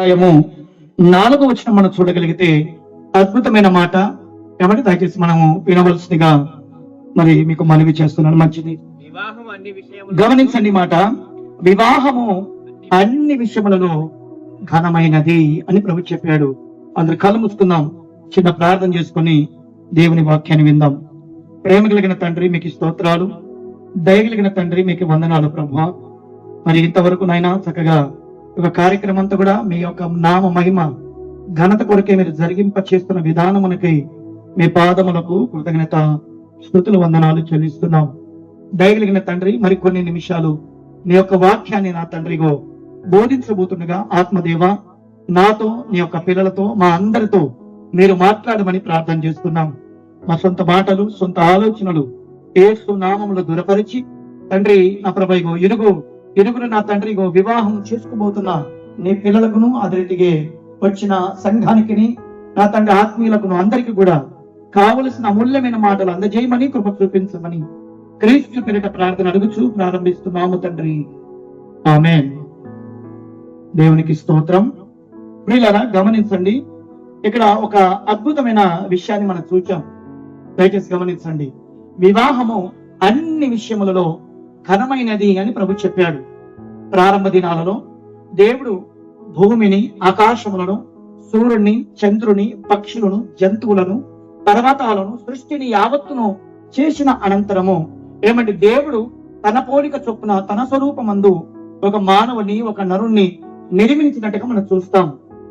అధ్యాయము 4వ వచనం మనం చూడగలిగితే అద్భుతమైన మాట. కాబట్టి దయచేసి మనము వినవలసిందిగా మరి మీకు మనవి చేస్తున్నాను. మంచిది, గమనించండి మాట. వివాహము అన్ని విషయములలో ఘనమైనది అని ప్రభు చెప్పాడు. అందరు కళ్ళు మూసుకుందాం, చిన్న ప్రార్థన చేసుకుని దేవుని వాక్యాన్ని విందాం. ప్రేమ కలిగిన తండ్రి మీకు స్తోత్రాలు, దయ కలిగిన తండ్రి మీకు వందనాలు ప్రభువా. మరి ఇంతవరకు నాయన చక్కగా ఒక కార్యక్రమం అంతా కూడా మీ యొక్క నామ మహిమ ఘనత కొరకే మీరు జరిగింప చేస్తున్న విధానమునకై మీ పాదములకు కృతజ్ఞత స్తుతులు వందనాలు చెల్లిస్తున్నాం. దయగలిగిన తండ్రి మరి కొన్ని నిమిషాలు నీ యొక్క వాక్యాన్ని నా తండ్రిగో బోధించబోతుండగా ఆత్మదేవ నాతో నీ యొక్క పిల్లలతో మా అందరితో మీరు మాట్లాడమని ప్రార్థన చేస్తున్నాం. మా సొంత మాటలు సొంత ఆలోచనలు యేసు నామములో దూరపరిచి తండ్రి నా ప్రభైగో ఇరుగురు నా తండ్రిగో వివాహం చేసుకోబోతున్న నీ పిల్లలకును అదే రీతిగా వచ్చిన సంఘానికి నా తండ్రి ఆత్మీయులకును అందరికీ కూడా కావలసిన అమూల్యమైన మాటలు అందజేయమని కృప చూపించమని క్రీస్తు పేరిట ప్రార్థన అడుగుచూ ప్రారంభిస్తున్నాము తండ్రి, ఆమేన్. దేవునికి స్తోత్రం. ప్రియులారా గమనించండి, ఇక్కడ ఒక అద్భుతమైన విషయాన్ని మనం చూచాం. దయచేసి గమనించండి. వివాహము అన్ని విషయములలో ఘనమైనది అని ప్రభు చెప్పాడు. ప్రారంభ దినాలలో దేవుడు భూమిని, ఆకాశములను, సూర్యుని, చంద్రుని, పక్షులను, జంతువులను, పర్వతాలను, సృష్టిని యావత్తును చేసిన అనంతరము ఏమంటే దేవుడు తన పోలిక చొప్పున తన స్వరూపమందు ఒక మానవుని, ఒక నరుణ్ణి నిర్మించినట్టుగా మనం చూస్తాం.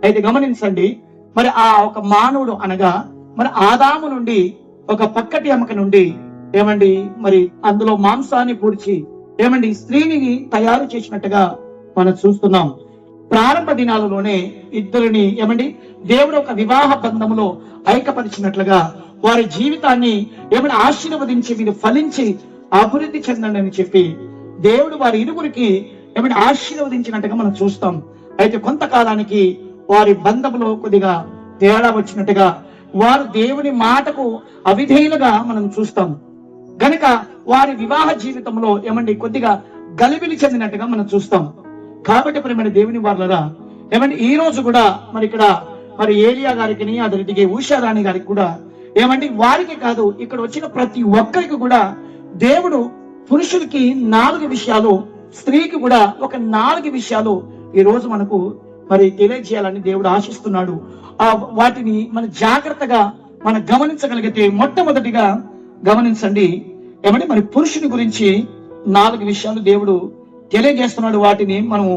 అయితే గమనించండి, మరి ఆ ఒక మానవుడు అనగా మరి ఆదాము నుండి ఒక పక్కటి ఎముక నుండి ఏమండి మరి అందులో మాంసాన్ని పూడ్చి ఏమండి స్త్రీని తయారు చేసినట్టుగా మనం చూస్తున్నాం. ప్రారంభ దినాలలోనే ఇద్దరిని ఏమండి దేవుడు ఒక వివాహ బంధములో ఐక్యపరిచినట్లుగా వారి జీవితాన్ని ఏమైనా ఆశీర్వదించి మీరు ఫలించి అభివృద్ధి చెందండి అని చెప్పి దేవుడు వారి ఇరువురికి ఏమైనా ఆశీర్వదించినట్టుగా మనం చూస్తాం. అయితే కొంతకాలానికి వారి బంధములో కొద్దిగా తేడా వచ్చినట్టుగా వారు దేవుని మాటకు అవిధేయులుగా మనం చూస్తాం. గనుక వారి వివాహ జీవితంలో ఏమండి కొద్దిగా గలిబిలి చెందినట్టుగా మనం చూస్తాం. కాబట్టి ప్రేమ దేవుని వాళ్ళరా ఏమండి ఈ రోజు కూడా మరి ఇక్కడ మరి ఏలియా గారికి అదే రీతిగా ఉషారాణి గారికి కూడా ఏమండి వారికి కాదు ఇక్కడ వచ్చిన ప్రతి ఒక్కరికి కూడా దేవుడు పురుషుడికి 4 విషయాలు, స్త్రీకి కూడా ఒక 4 విషయాలు ఈ రోజు మనకు మరి తెలియజేయాలని దేవుడు ఆశిస్తున్నాడు. వాటిని మన జాగ్రత్తగా మనం గమనించగలిగితే మొట్టమొదటిగా గమనించండి ఏమంటే మరి పురుషుని గురించి 4 విషయాలు దేవుడు తెలియజేస్తున్నాడు. వాటిని మనం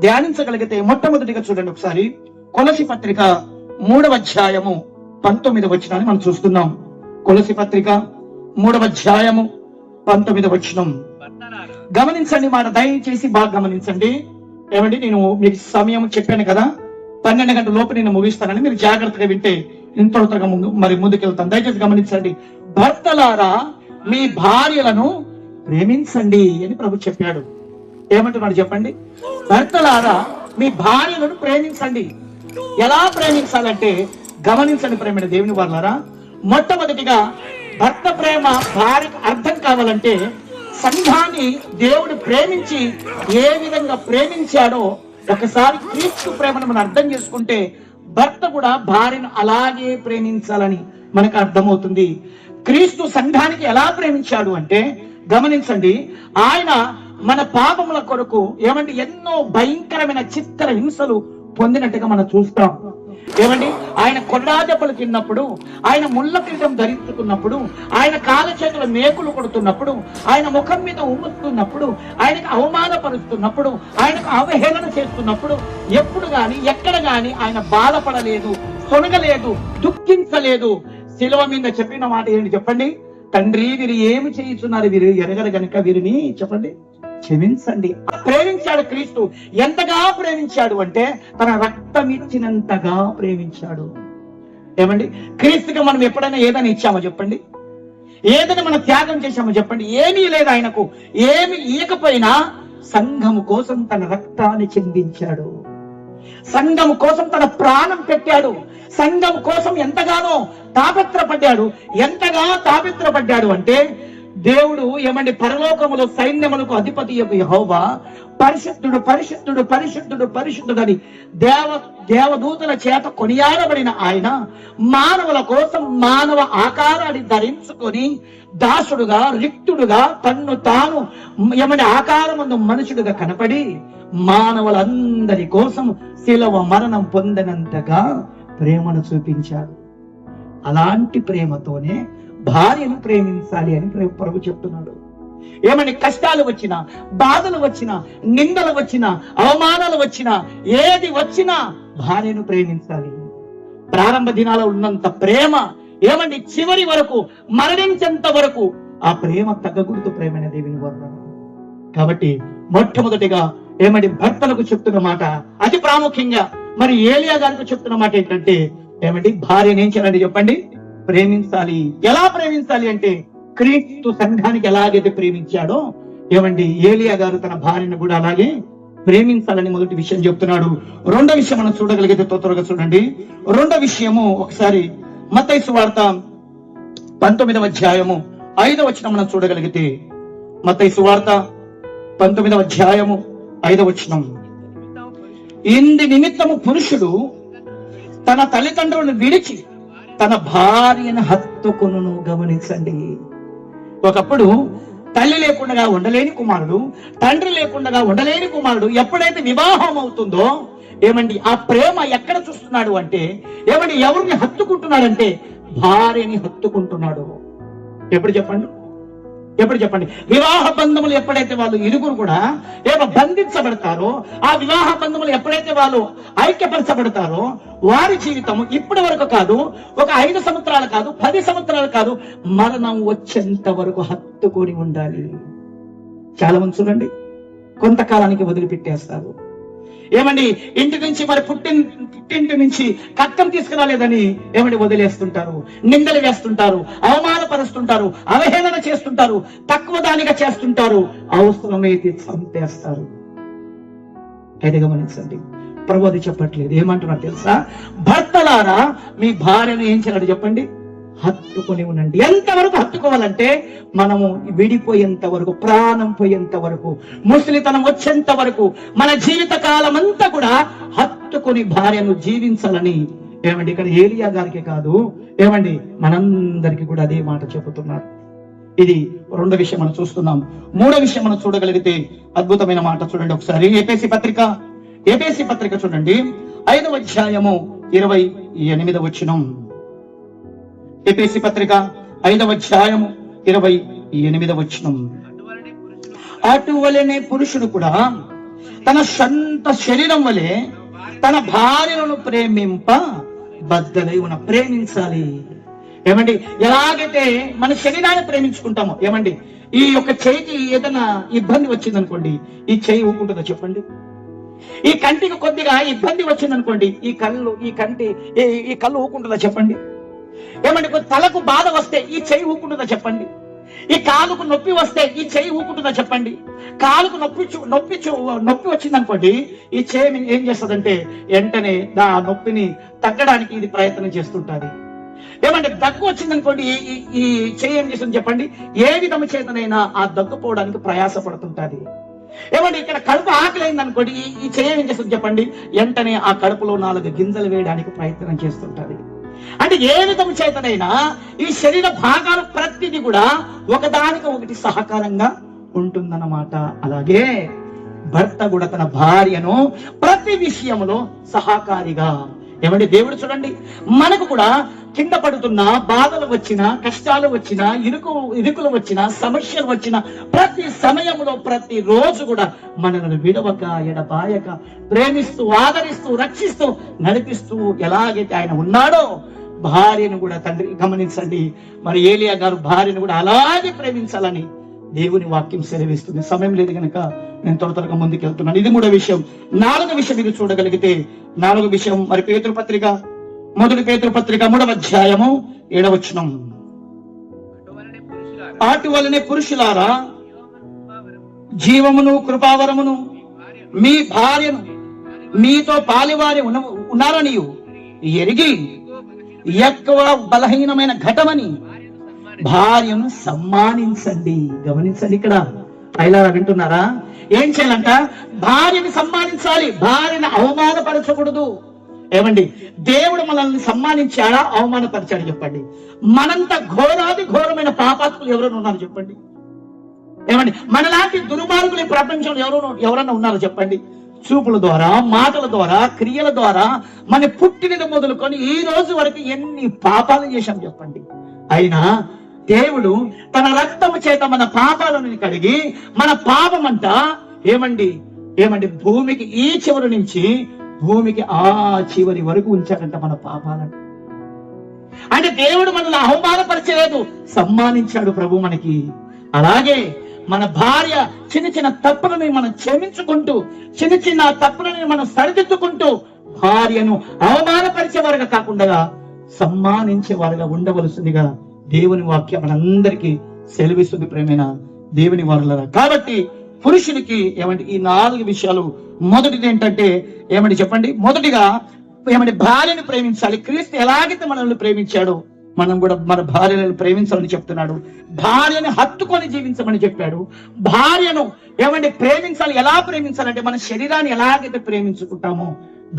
ధ్యానించగలిగితే మొట్టమొదటిగా చూడండి ఒకసారి కొలసి పత్రిక 3వ అధ్యాయము 19వ వచనాన్ని మనం చూస్తున్నాం. కొలసి పత్రిక 3వ అధ్యాయము 19వ వచనం గమనించండి మాట, దయచేసి బాగా గమనించండి. ఏమండి నేను మీకు సమయం చెప్పాను కదా, 12 గంటల లోపు నేను ముగిస్తానని మీరు జాగ్రత్తగా వింటే ఇంత త్వరగా ముందుకెళ్తాను. దయచేసి గమనించండి. భర్తలారా మీ భార్యలను ప్రేమించండి అని ప్రభు చెప్పాడు. ఏమంటున్నాడు చెప్పండి? భర్తలారా మీ భార్యలను ప్రేమించండి. ఎలా ప్రేమించాలంటే గమనించండి ప్రేమ దేవుని వాళ్ళారా. మొట్టమొదటిగా భర్త ప్రేమ భార్యకు అర్థం కావాలంటే సంఘాన్ని దేవుడు ప్రేమించి ఏ విధంగా ప్రేమించాడో ఒకసారి క్రీస్తు ప్రేమను మనం అర్థం చేసుకుంటే భర్త కూడా భార్యను అలాగే ప్రేమించాలని మనకు అర్థమవుతుంది. క్రీస్తు సంఘానికి ఎలా ప్రేమించాడు అంటే గమనించండి, ఆయన మన పాపముల కొరకు ఏమంటే ఎన్నో భయంకరమైన చిత్ర హింసలు పొందినట్టుగా మనం చూస్తాం. ఏమండి ఆయన కొల్లా దెబ్బలు తిన్నప్పుడు, ఆయన ముళ్ళ కిరీటం ధరించుకున్నప్పుడు, ఆయన కాళ్ళ చేతుల మేకులు కొడుతున్నప్పుడు, ఆయన ముఖం మీద ఉమ్ముతున్నప్పుడు, ఆయనకు అవమానపరుస్తున్నప్పుడు, ఆయనకు అవహేళన చేస్తున్నప్పుడు ఎప్పుడు గాని ఎక్కడ గాని ఆయన బాధపడలేదు, తొనగలేదు, దుఃఖించలేదు. శిలువ మీద చెప్పిన మాట ఏంటి చెప్పండి? తండ్రి వీరు ఏమి చేస్తున్నారు, వీరు ఎరగరు గనుక వీరిని చెప్పండి క్షమించండి. ప్రేమించాడు క్రీస్తు. ఎంతగా ప్రేమించాడు అంటే తన రక్తం ఇచ్చినంతగా ప్రేమించాడు. ఏమండి క్రీస్తుగా మనం ఎప్పుడైనా ఏదైనా ఇచ్చామో చెప్పండి? ఏదైనా మనం త్యాగం చేశామో చెప్పండి? ఏమీ లేదు. ఆయనకు ఏమి ఇయ్యకపోయినా సంఘము కోసం తన రక్తాన్ని చిందించాడు. సంఘం కోసం తన ప్రాణం పెట్టాడు. సంఘం కోసం ఎంతగానో తాపత్రపడ్డాడు. ఎంతగా తాపత్రపడ్డాడు అంటే దేవుడు ఏమండి పరలోకములో సైన్యములకు అధిపతి యొక్క యెహోవా పరిశుద్ధుడు పరిశుద్ధుడు పరిశుద్ధుడు పరిశుద్ధుడని దేవదూతల చేత కొనియాడబడిన ఆయన మానవుల కోసం మానవ ఆకారాన్ని ధరించుకొని దాసుడుగా రిక్తుడుగా తన్ను తాను ఏమండి ఆకారమందు మనుషుడుగా కనపడి మానవులందరి కోసం శిలవ మరణం పొందినంతగా ప్రేమను చూపించాడు. అలాంటి ప్రేమతోనే భార్యను ప్రేమించాలి అని ప్రభు చెప్తున్నాడు. ఏమని కష్టాలు వచ్చినా, బాధలు వచ్చినా, నిందలు వచ్చినా, అవమానాలు వచ్చినా, ఏది వచ్చినా భార్యను ప్రేమించాలి. ప్రారంభ దినాల్లో ఉన్నంత ప్రేమ ఏమండి చివరి వరకు మరణించేంత వరకు ఆ ప్రేమ తగ్గకూడదు. ప్రేమైన దేవుని వర్ణన. కాబట్టి మొట్టమొదటిగా ఏమండి భర్తలకు చెప్తున్న మాట అతి ప్రాముఖ్యంగా మరి ఏలియా గారికి చెప్తున్న మాట ఏంటంటే ఏమండి భార్యను ఏం చేయాలండి చెప్పండి? ప్రేమించాలి. ఎలా ప్రేమించాలి అంటే క్రీస్తు సంఘానికి ఎలాగైతే ప్రేమించాడో ఏమండి ఏలియా గారు తన భార్యను కూడా అలాగే ప్రేమించాలని మొదటి విషయం చెప్తున్నాడు. రెండో విషయం మనం చూడగలిగితే త్వరగా చూడండి. రెండో విషయము ఒకసారి మత్తయి సువార్త 19వ అధ్యాయము 5వ వచనం మనం చూడగలిగితే మత్తయి సువార్త 19వ అధ్యాయము 5వ వచనం. ఇంది నిమిత్తము పురుషుడు తన తల్లిదండ్రులను విడిచి తన భార్యను హత్తుకొనును. గమనించండి. ఒకప్పుడు తల్లి లేకుండా ఉండలేని కుమారుడు, తండ్రి లేకుండా ఉండలేని కుమారుడు ఎప్పుడైతే వివాహం అవుతుందో ఏమండి ఆ ప్రేమ ఎక్కడ చూస్తున్నాడు అంటే ఏమండి ఎవరిని హత్తుకుంటున్నాడంటే భార్యని హత్తుకుంటున్నాడు. ఎప్పుడు చెప్పండి? వివాహ బంధములు ఎప్పుడైతే వాళ్ళు ఇరుగురు కూడా బంధించబడతారో, ఆ వివాహ బంధములు ఎప్పుడైతే వాళ్ళు ఐక్యపరచబడతారో వారి జీవితం ఇప్పటి వరకు కాదు, ఒక 5 సంవత్సరాలు కాదు, 10 సంవత్సరాలు కాదు, మరణం వచ్చేంత వరకు హత్తుకొని ఉండాలి. చాలా మంది చూడండి కొంతకాలానికి వదిలిపెట్టేస్తారు. ఏమండి ఇంటి నుంచి మరి పుట్టింటి నుంచి కట్టం తీసుకురాలేదని ఏమండి వదిలేస్తుంటారు, నిందలు వేస్తుంటారు, అవమానపరుస్తుంటారు, అవహేళన చేస్తుంటారు, తక్కువ దానిగా చేస్తుంటారు, అవసరమైతే చంపేస్తారు. అయితే గమనించండి, ప్రభు అది చెప్పట్లేదు. ఏమంటున్నారు తెలుసా? భర్తలారా మీ భార్యను ఏం చేయాలి చెప్పండి? హత్తుకొని ఉండండి. ఎంతవరకు హత్తుకోవాలంటే మనము విడిపోయేంత వరకు, ప్రాణం పోయేంత వరకు, ముసలితనం వచ్చేంత వరకు, మన జీవిత కాలం అంతా కూడా హత్తుకొని భార్యను జీవించాలని ఏమండి ఇక్కడ ఏలియా గారికి కాదు ఏమండి మనందరికీ కూడా అదే మాట చెబుతున్నారు. ఇది రెండో విషయం మనం చూస్తున్నాం. మూడో విషయం మనం చూడగలిగితే అద్భుతమైన మాట చూడండి ఒకసారి. ఎఫెసీ పత్రిక చూడండి 5వ అధ్యాయము 28వ వచనం. ఎఫెసీ పత్రిక 5వ అధ్యాయము 28వ వచనం. అటువలనే పురుషుడు కూడా తన సొంత శరీరం వలె తన భార్యలను ప్రేమింప బద్ధలై ఉన్న. ప్రేమించాలి. ఏమండి ఎలాగైతే మన శరీరాన్ని ప్రేమించుకుంటామో, ఏమండి ఈ యొక్క చేయికి ఏదైనా ఇబ్బంది వచ్చిందనుకోండి, ఈ చేయి ఊపుకుంటుందో చెప్పండి? ఈ కంటికి కొద్దిగా ఇబ్బంది వచ్చిందనుకోండి, ఈ కళ్ళు ఊకుంటుందా చెప్పండి? ఏమండి తలకు బాధ వస్తే ఈ చెయ్యి ఊకుంటుందా చెప్పండి? ఈ కాలుకు నొప్పి వస్తే ఈ చెయ్యి ఊకుంటుందా చెప్పండి? కాలుకు నొప్పి వచ్చిందనుకోండి, ఈ చెయ్యి ఏం చేస్తుందంటే వెంటనే ఆ నొప్పిని తగ్గడానికి ఇది ప్రయత్నం చేస్తుంటది. ఏమంటే దగ్గు వచ్చిందనుకోండి, ఈ చెయ్యి ఏం చేస్తుంది చెప్పండి? ఏ విధము చేతనైనా ఆ దగ్గు పోవడానికి ప్రయాసపడుతుంటది. ఏమంటే ఇక్కడ కడుపు ఆకలైంది అనుకోండి, ఈ చెయ్యి ఏం చేస్తుంది చెప్పండి? వెంటనే ఆ కడుపులో 4 గింజలు వేయడానికి ప్రయత్నం చేస్తుంటది. అంటే ఏ విధం చేతనైనా ఈ శరీర భాగాలు ప్రతిదీ కూడా ఒకదానికి ఒకటి సహకారంగా ఉంటుందన్నమాట. అలాగే భర్త కూడా తన భార్యను ప్రతి విషయంలో సహకారిగా. ఏమంటే దేవుడు చూడండి, మనకు కూడా కింద పడుతున్న బాధలు వచ్చినా, కష్టాలు వచ్చినా, ఇరుకులు వచ్చినా, సమస్యలు వచ్చినా ప్రతి సమయంలో ప్రతి రోజు కూడా మనల్ని విడవక ఎడబాయక ప్రేమిస్తూ, ఆదరిస్తూ, రక్షిస్తూ, నడిపిస్తూ ఎలాగైతే ఆయన ఉన్నాడో భార్యను కూడా తండ్రి గమనించండి. మరి ఏలియా గారు భార్యను కూడా అలాగే ప్రేమించాలని దేవుని వాక్యం సెలవిస్తుంది. సమయం లేదు కనుక నేను త్వరగా ముందుకు వెళ్తున్నాను. ఇది 3వ విషయం. 4వ విషయం మీరు చూడగలిగితే 4వ విషయం మరి మొదటి పేతురు పత్రిక 3వ అధ్యాయము 7వ వచనం. అటువలనే పురుషులారా జీవమును కృపావరమును మీ భార్యను మీతో పాలివారి ఉన్నారని ఎరిగి ఎక్కువ బలహీనమైన ఘటమని భార్యను సమ్మానించండి. గమనించండి, ఇక్కడ పైలారా వింటున్నారా? ఏం చేయాలంట? భార్యను సమ్మానించాలి, భార్యను అవమానపరచకూడదు. ఏమండి, దేవుడు మనల్ని సమ్మానించాడా, అవమానపరిచాడు? చెప్పండి. మనంత ఘోరాది ఘోరమైన పాపాత్ములు ఎవరైనా ఉన్నారు చెప్పండి? ఏమండి, మనలాంటి దుర్మార్గులు ఈ ప్రపంచంలో ఎవరన్నా ఉన్నారో చెప్పండి? చూపుల ద్వారా, మాటల ద్వారా, క్రియల ద్వారా మన పుట్టినది మొదలుకొని ఈ రోజు వరకు ఎన్ని పాపాలు చేశాం చెప్పండి. అయినా దేవుడు తన రక్తము చేత మన పాపాలను కడిగి, మన పాపమంట ఏమండి భూమికి ఈ చివరి నుంచి భూమికి ఆ చివరి వరకు ఉంచాడంట మన పాపాలను. అంటే దేవుడు మనల్ని అవమానపరచలేదు, సమ్మానించాడు ప్రభు మనకి. అలాగే మన భార్య చిన్న చిన్న తప్పులని మనం క్షమించుకుంటూ, చిన్న చిన్న తప్పులని మనం సరిదిద్దుకుంటూ, భార్యను అవమానపరిచేవారుగా కాకుండా సమ్మానించేవారుగా ఉండవలసిందిగా దేవుని వాక్యం మనందరికీ సెలవిస్తుంది. ప్రేమైన దేవుని వారులారా, కాబట్టి పురుషునికి ఈ 4 విషయాలు. మొదటిది ఏంటంటే చెప్పండి? మొదటిగా భార్యను ప్రేమించాలి. క్రీస్తు ఎలాగైతే మనల్ని ప్రేమించాడో మనం కూడా మన భార్యలను ప్రేమించాలని చెప్తున్నాడు. భార్యను హత్తుకొని జీవించమని చెప్పాడు. భార్యను ప్రేమించాలి. ఎలా ప్రేమించాలంటే మన శరీరాన్ని ఎలాగైతే ప్రేమించుకుంటామో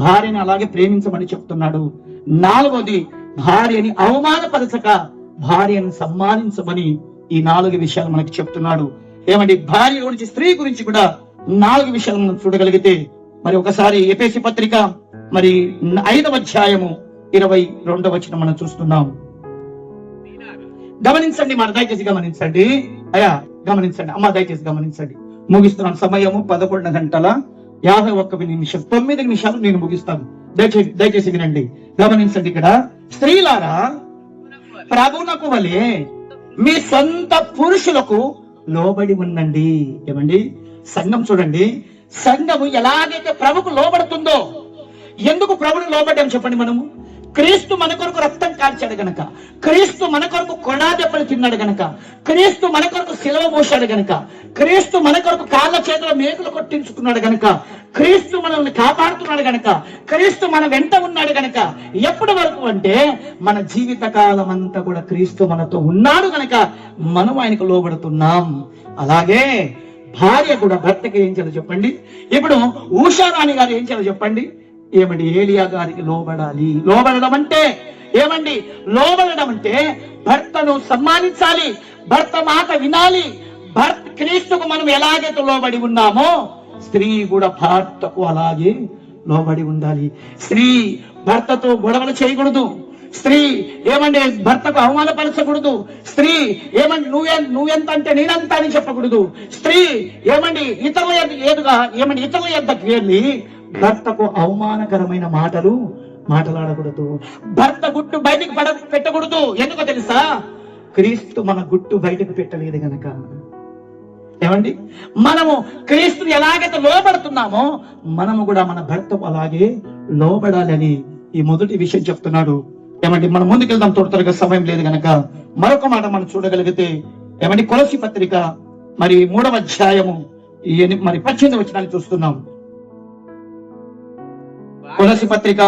భార్యను అలాగే ప్రేమించమని చెప్తున్నాడు. 4వది, భార్యని అవమానపరచక భార్యను సమ్మానించమని ఈ 4 విషయాలు మనకి చెప్తున్నాడు. భార్య గురించి, స్త్రీ గురించి కూడా 4 విషయాలు మనం చూడగలిగితే మరి ఒకసారి ఎఫెసీ పత్రిక 5వ అధ్యాయము 22వ వచనం మనం చూస్తున్నాం. గమనించండి, మన దయచేసి గమనించండి. గమనించండి అమ్మ, దయచేసి గమనించండి. ముగిస్తున్నాను. సమయము 11:51. 9 నిమిషాలు నేను ముగిస్తాను. దయచేసి వినండి, గమనించండి. ఇక్కడ స్త్రీలారా ప్రభువునకు వలె మీ సొంత పురుషులకు లోబడి ఉండండి. సంఘం చూడండి, సంఘము ఎలాగైతే ప్రభుకు లోబడుతుందో. ఎందుకు ప్రభుని లోబడ్డాం చెప్పండి? మనము క్రీస్తు మన కొరకు రక్తం కాల్చాడు గనక, క్రీస్తు మన కొరకు కొడా దెబ్బలు తిన్నాడు గనక, క్రీస్తు మన కొరకు సిలువ మోసాడు గనక, క్రీస్తు మన కొరకు కాళ్ళ చేతుల మేకులు కొట్టించుకున్నాడు గనక, క్రీస్తు మనల్ని కాపాడుతున్నాడు గనక, క్రీస్తు మన వెంట ఉన్నాడు గనక. ఎప్పటి వరకు అంటే మన జీవిత కాలం అంతా కూడా క్రీస్తు మనతో ఉన్నాడు గనక మనం ఆయనకు లోబడుతున్నాం. అలాగే భార్య కూడా భర్తకి ఏం చేయాలో చెప్పండి? ఇప్పుడు ఉషారాణి గారు ఏం చేయాలో చెప్పండి? ఏలియా గారికి లోబడాలి. లోబడడం అంటే లోబడడం అంటే భర్తను సమ్మానించాలి, భర్త మాట వినాలి. క్రీస్తుకు మనం ఎలాగైతే లోబడి ఉన్నామో స్త్రీ కూడా భర్తకు అలాగే లోబడి ఉండాలి. స్త్రీ భర్తతో గొడవలు చేయకూడదు. స్త్రీ భర్తకు అవమానపరచకూడదు. స్త్రీ నువ్వెంత అంటే నేనంత అని చెప్పకూడదు. స్త్రీ ఇతరుల యొద్దకు వెళ్ళి భర్తకు అవమానకరమైన మాటలు మాట్లాడకూడదు. భర్త గుట్టు బయటికి పెట్టకూడదు. ఎందుకో తెలుసా? క్రీస్తు మన గుట్టు బయటకు పెట్టలేదు గనక. మనము క్రీస్తుని ఎలాగైతే లోబడుతున్నామో మనము కూడా మన భర్తకు అలాగే లోబడాలని ఈ మొదటి విషయం చెప్తున్నాడు. మనం ముందుకెళ్దాం, త్వరగా సమయం లేదు గనక. మరొక మాట మనం చూడగలిగితే కొలస్సీ పత్రిక 3వ అధ్యాయము 18వ వచనాన్ని చూస్తున్నాం. కొలస్సీ పత్రిక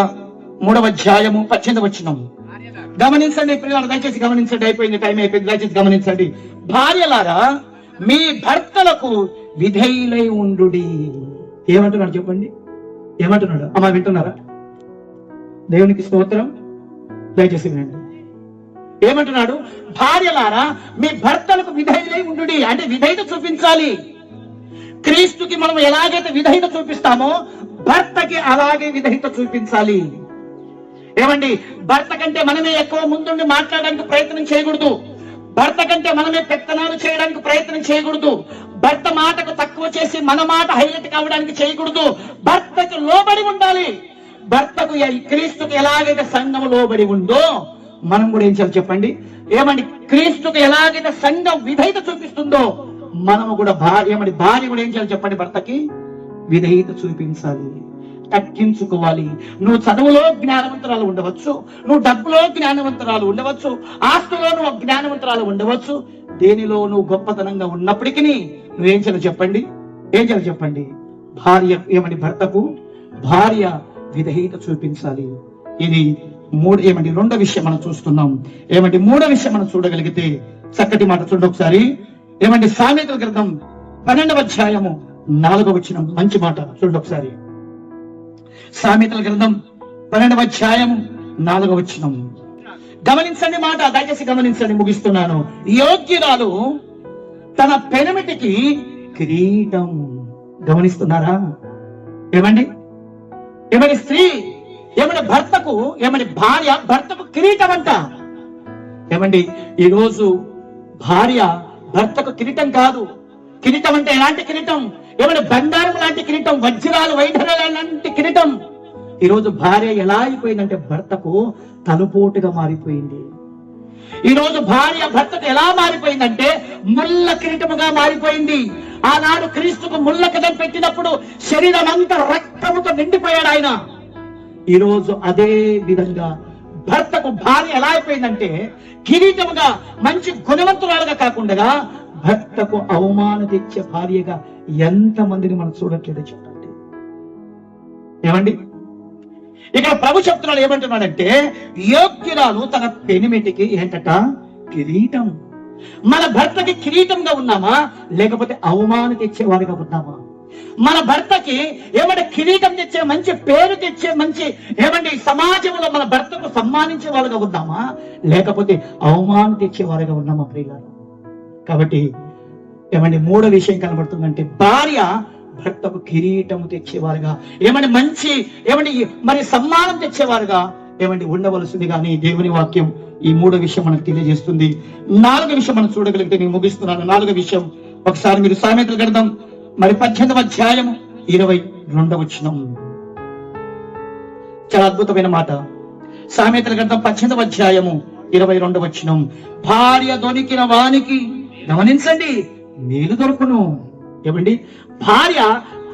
3వ అధ్యాయము 18వ వచనం. గమనించండి పిల్లలు, దయచేసి గమనించండి. అయిపోయింది, టైం అయిపోయింది. దయచేసి గమనించండి. భార్యలారా మీ భర్తలకు విధేయులై ఉండుడి. ఏమంటున్నాడు చెప్పండి? ఏమంటున్నాడు? అమ్మా వింటున్నారా? దేవునికి స్తోత్రం. దయచేసి వినండి. ఏమంటున్నాడు? భార్యలారా మీ భర్తలకు విధేయులై ఉండుడి. అంటే విధేయత చూపించాలి. క్రీస్తుకి మనం ఎలాగైతే విధేయత చూపిస్తామో భర్తకి అలాగే విధేయత చూపించాలి. భర్త కంటే మనమే ఎక్కువ ముందుండి మాట్లాడడానికి ప్రయత్నం చేయకూడదు. భర్త కంటే మనమే పెత్తనాలు చేయడానికి ప్రయత్నం చేయకూడదు. భర్త మాటకు తక్కువ చేసి మన మాట హైలైట్ కావడానికి చేయకూడదు. భర్తకు లోబడి ఉండాలి. భర్తకు క్రీస్తుకు ఎలాగైతే సంఘం లోబడి ఉందో మనం కూడా ఏం చేయాలి చెప్పండి? క్రీస్తుకు ఎలాగైతే సంఘం విధేయత చూపిస్తుందో మనము కూడా భార్య కూడా ఏం చేయాలి చెప్పండి? భర్తకి విధేయత చూపించాలి, తగ్గించుకోవాలి. నువ్వు చదువులో జ్ఞానవంతురాలు ఉండవచ్చు, నువ్వు డబ్బులో జ్ఞానవంతురాలు ఉండవచ్చు, ఆస్తులో నువ్వు జ్ఞానవంతురాలు ఉండవచ్చు. దేనిలో నువ్వు గొప్పతనంగా ఉన్నప్పటికీ నువ్వేం చేయాలి చెప్పండి? ఏం చేయాలి చెప్పండి? భార్య భర్తకు భార్య విధేయత చూపించాలి. ఇది రెండో విషయం మనం చూస్తున్నాం. మూడో విషయం మనం చూడగలిగితే చక్కటి మాట చూడండి ఒకసారి. ఏమండి సామెతల గ్రంథం 12వ అధ్యాయము 4వ వచనం, మంచి మాట చూడండి ఒకసారి. సామెతల గ్రంథం 12వ అధ్యాయము 4వ వచనం గమనించండి మాట, దయచేసి గమనించండి, ముగిస్తున్నాను. యోగ్యురాలు తన పెనిమిటికి కిరీటం. గమనిస్తున్నారా? ఏమండి స్త్రీ భర్తకు, భార్య భర్తకు కిరీటం అంట. ఏమండి ఈరోజు భార్య భర్తకు కిరీటం కాదు. కిరీటం అంటే ఎలాంటి కిరీటం? బంగారం లాంటి కిరీటం, వజ్రాలు వైఢూర్యాలు లాంటి కిరీటం. ఈరోజు భార్య ఎలా అయిపోయిందంటే భర్తకు తలుపోటుగా మారిపోయింది. ఈరోజు భార్య భర్తకు ఎలా మారిపోయిందంటే ముళ్ళ కిరీటముగా మారిపోయింది. ఆనాడు క్రీస్తుకు ముళ్ళ కిరీటం పెట్టినప్పుడు శరీరం అంతా రక్తముతో నిండిపోయాడు ఆయన. ఈరోజు అదే విధంగా భర్తకు భార్య ఎలా అయిపోయిందంటే కిరీటముగా, మంచి గుణవంతురాలుగా కాకుండా భర్తకు అవమానం తెచ్చే భార్యగా ఎంతమందిని మనం చూడట్లేదో చెప్పండి. ఏమండి ఇక్కడ ప్రభు చెప్తున్నాడు, ఏమంటున్నాడంటే యోగ్యురాలు తన పెనిమిటికి ఏంటట కిరీటం. మన భర్తకి కిరీటంగా ఉన్నామా, లేకపోతే అవమానం తెచ్చేవారిగా ఉన్నామా? మన భర్తకి కిరీటం తెచ్చే, మంచి పేరు తెచ్చే, మంచి సమాజంలో మన భర్తకు సన్మానించే వాళ్ళుగా ఉన్నామా, లేకపోతే అవమానం తెచ్చేవారుగా ఉన్నామా ప్రియులారా? కాబట్టి మూడో విషయం కనబడుతుందంటే భార్య భర్తకు కిరీటం తెచ్చేవారుగా, మంచి మరి సమ్మానం తెచ్చేవారుగా ఉండవలసింది. కానీ దేవుని వాక్యం ఈ మూడో విషయం మనకు తెలియజేస్తుంది. 4వ విషయం మనం చూడగలిగితే నేను ముగిస్తున్నాను. 4వ విషయం ఒకసారి మీరు సామెతల గ్రంథం మరి 18వ అధ్యాయం 22వ వచనం, చాలా అద్భుతమైన మాట. సామెతల గ్రంథం 18వ అధ్యాయము 22వ వచనం, భార్య దొరికిన వానికి, గమనించండి, మేలు దొరుకును. భార్య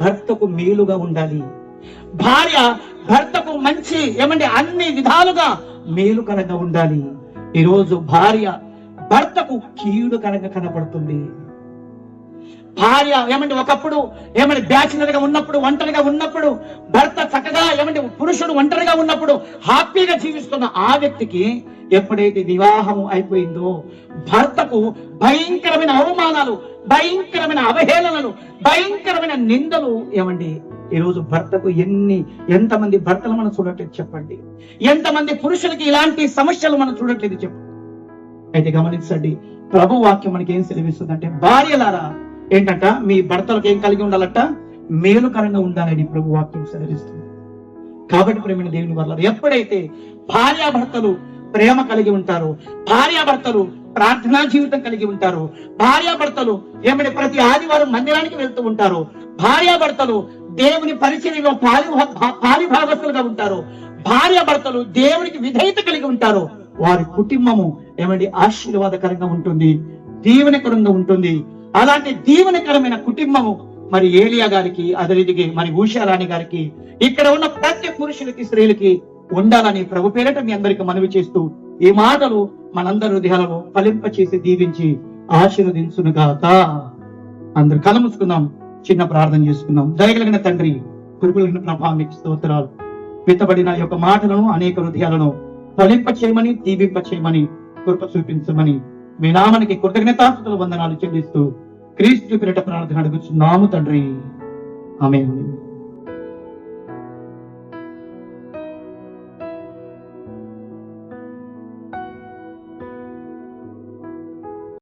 భర్తకు మేలుగా ఉండాలి. భార్య భర్తకు మంచి అన్ని విధాలుగా మేలుకరంగా ఉండాలి. ఈరోజు భార్య భర్తకు కీడుకరంగా కనపడుతుంది. భార్య ఒకప్పుడు బ్యాచిలర్ గా ఉన్నప్పుడు, ఒంటరిగా ఉన్నప్పుడు, భర్త చక్కగా పురుషుడు ఒంటరిగా ఉన్నప్పుడు హ్యాపీగా జీవిస్తున్న ఆ వ్యక్తికి ఎప్పుడైతే వివాహం అయిపోయిందో భర్తకు భయంకరమైన అవమానాలు, భయంకరమైన అవహేళనలు, భయంకరమైన నిందలు. ఈరోజు భర్తకు ఎంతమంది భర్తలు మనం చూడట్లేదు చెప్పండి? ఎంతమంది పురుషులకి ఇలాంటి సమస్యలు మనం చూడట్లేదు చెప్పండి? అయితే గమనించండి, ప్రభు వాక్యం మనకి ఏం సెలవిస్తుందంటే భార్యలారా ఏంటంట, మీ భర్తలకు ఏం కలిగి ఉండాలట, మేలుకరంగా ఉండాలని ప్రభు వాక్యం సెలవిస్తుంది. కాబట్టి ప్రేమైన దేవుని వల్ల ఎప్పుడైతే భార్యాభర్తలు ప్రేమ కలిగి ఉంటారో, భార్యాభర్తలు ప్రార్థనా జీవితం కలిగి ఉంటారు, భార్యాభర్తలు ప్రతి ఆదివారం మందిరానికి వెళ్తూ ఉంటారు, భార్యాభర్తలు దేవుని పరిచర్యలో పాలిభాగస్తులుగా ఉంటారు, భార్యాభర్తలు దేవునికి విధేయత కలిగి ఉంటారు, వారి కుటుంబము ఆశీర్వాదకరంగా ఉంటుంది, దీవెనకరంగా ఉంటుంది. అలాంటి దీవెనకరమైన కుటుంబము మరి ఏలియా గారికి, అదే రీతికి మరి ఉషారాణి గారికి, ఇక్కడ ఉన్న ప్రతి పురుషులకి, స్త్రీలకి ఉండాలని ప్రభు పేరిట మీ అందరికి మనవి చేస్తూ ఈ మాటలు మనందరి హృదయాలను ఫలింప చేసి దీవించి ఆశీర్వదించునుగాక. అందరు కళ్ళ మూసుకుందాం, చిన్న ప్రార్థన చేసుకుందాం. దయగలిగిన తండ్రి, కృపగలిగిన ప్రభా మీకు స్తోత్రాలు. విత్తబడిన యొక్క మాటలను అనేక హృదయాలను ఫలింప చేయమని, దీవింప చేయమని, కృప చూపించమని మీ నామానికి కృతజ్ఞతాస్తుతుల వందనాలు చెల్లిస్తూ క్రీస్తు పేరిట ప్రార్థన అడుగుచున్నాము తండ్రి. ఆమేన్.